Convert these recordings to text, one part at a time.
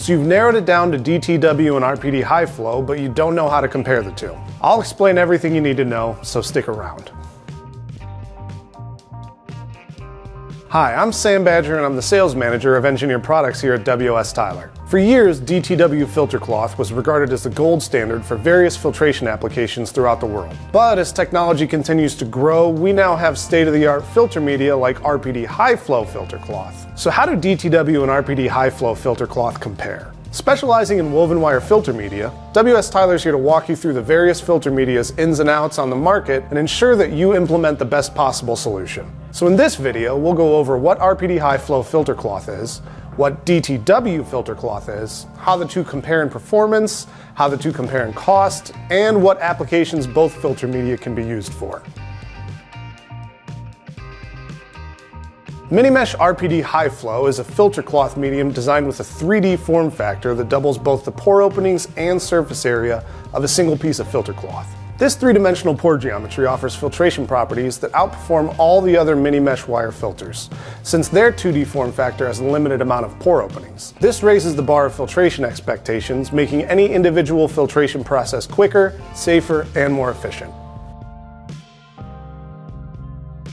So you've narrowed it down to DTW and RPD-HIFLO, but you don't know how to compare the two. I'll explain everything you need to know, so stick around. Hi, I'm Sam Badger and I'm the sales manager of engineered products here at WS Tyler. For years, DTW filter cloth was regarded as the gold standard for various filtration applications throughout the world. But as technology continues to grow, we now have state-of-the-art filter media like RPD-HIFLO filter cloth. So how do DTW and RPD-HIFLO filter cloth compare? Specializing in woven wire filter media, WS Tyler is here to walk you through the various filter media's ins and outs on the market and ensure that you implement the best possible solution. So in this video, we'll go over what RPD-HIFLO filter cloth is, what DTW filter cloth is, how the two compare in performance, how the two compare in cost, and what applications both filter media can be used for. Mini-Mesh RPD-HIFLO is a filter cloth medium designed with a 3D form factor that doubles both the pore openings and surface area of a single piece of filter cloth. This three-dimensional pore geometry offers filtration properties that outperform all the other mini-mesh wire filters, since their 2D form factor has a limited amount of pore openings. This raises the bar of filtration expectations, making any individual filtration process quicker, safer, and more efficient.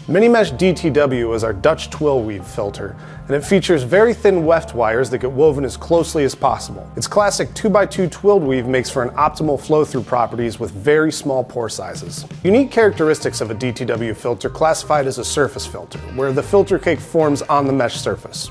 Mini-Mesh DTW is our Dutch twill weave filter, and it features very thin weft wires that get woven as closely as possible. Its classic 2x2 twilled weave makes for an optimal flow-through properties with very small pore sizes. Unique characteristics of a DTW filter classified as a surface filter, where the filter cake forms on the mesh surface.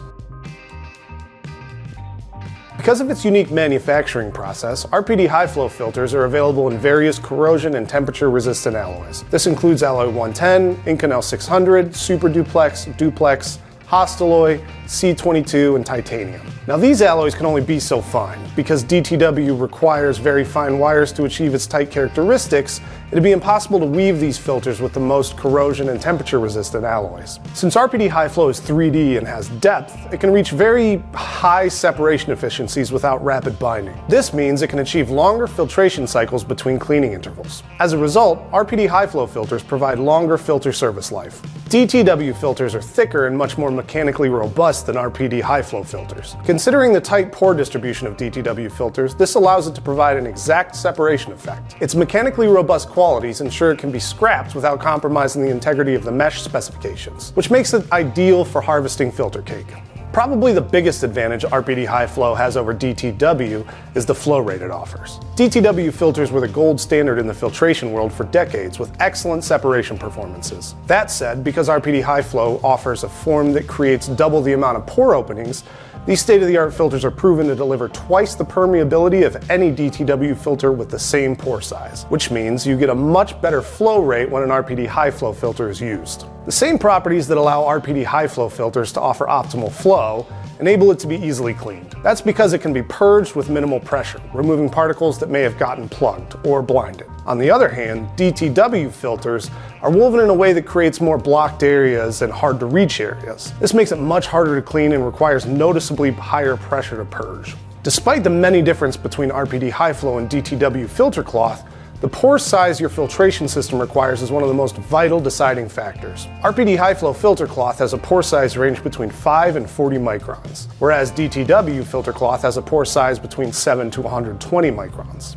Because of its unique manufacturing process, RPD-HIFLO filters are available in various corrosion and temperature-resistant alloys. This includes alloy 110, Inconel 600, Super Duplex, Duplex, Hostalloy, C22, and titanium. Now these alloys can only be so fine. Because DTW requires very fine wires to achieve its tight characteristics, it'd be impossible to weave these filters with the most corrosion and temperature resistant alloys. Since RPD-HIFLO is 3D and has depth, it can reach very high separation efficiencies without rapid binding. This means it can achieve longer filtration cycles between cleaning intervals. As a result, RPD-HIFLO filters provide longer filter service life. DTW filters are thicker and much more mechanically robust than RPD-HIFLO filters. Considering the tight pore distribution of DTW filters, this allows it to provide an exact separation effect. Its mechanically robust qualities ensure it can be scrapped without compromising the integrity of the mesh specifications, which makes it ideal for harvesting filter cake. Probably the biggest advantage RPD-HIFLO has over DTW is the flow rate it offers. DTW filters were the gold standard in the filtration world for decades with excellent separation performances. That said, because RPD-HIFLO offers a form that creates double the amount of pore openings, these state-of-the-art filters are proven to deliver twice the permeability of any DTW filter with the same pore size, which means you get a much better flow rate when an RPD-HIFLO filter is used. The same properties that allow RPD-HIFLO filters to offer optimal flow enable it to be easily cleaned. That's because it can be purged with minimal pressure, removing particles that may have gotten plugged or blinded. On the other hand, DTW filters are woven in a way that creates more blocked areas and hard to reach areas. This makes it much harder to clean and requires noticeably higher pressure to purge. Despite the many differences between RPD-HIFLO and DTW filter cloth, the pore size your filtration system requires is one of the most vital deciding factors. RPD-HIFLO filter cloth has a pore size range between 5 and 40 microns, whereas DTW filter cloth has a pore size between 7 to 120 microns.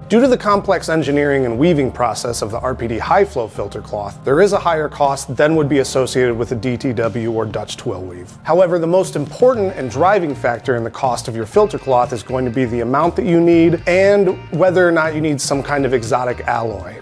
Due to the complex engineering and weaving process of the RPD-HIFLO filter cloth, there is a higher cost than would be associated with a DTW or Dutch twill weave. However, the most important and driving factor in the cost of your filter cloth is going to be the amount that you need and whether or not you need some kind of exotic alloy.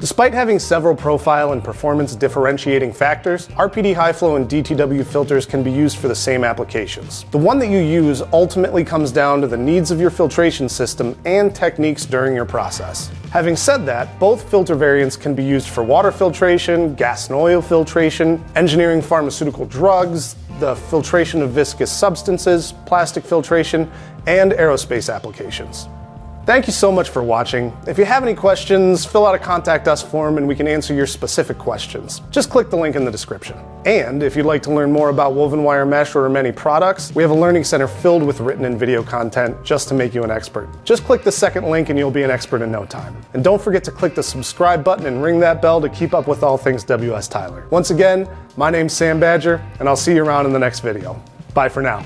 Despite having several profile and performance differentiating factors, RPD-HIFLO and DTW filters can be used for the same applications. The one that you use ultimately comes down to the needs of your filtration system and techniques during your process. Having said that, both filter variants can be used for water filtration, gas and oil filtration, engineering pharmaceutical drugs, the filtration of viscous substances, plastic filtration, and aerospace applications. Thank you so much for watching. If you have any questions, fill out a Contact Us form and we can answer your specific questions. Just click the link in the description. And if you'd like to learn more about woven wire mesh or many products, we have a learning center filled with written and video content just to make you an expert. Just click the second link and you'll be an expert in no time. And don't forget to click the subscribe button and ring that bell to keep up with all things WS Tyler. Once again, my name's Sam Badger, and I'll see you around in the next video. Bye for now.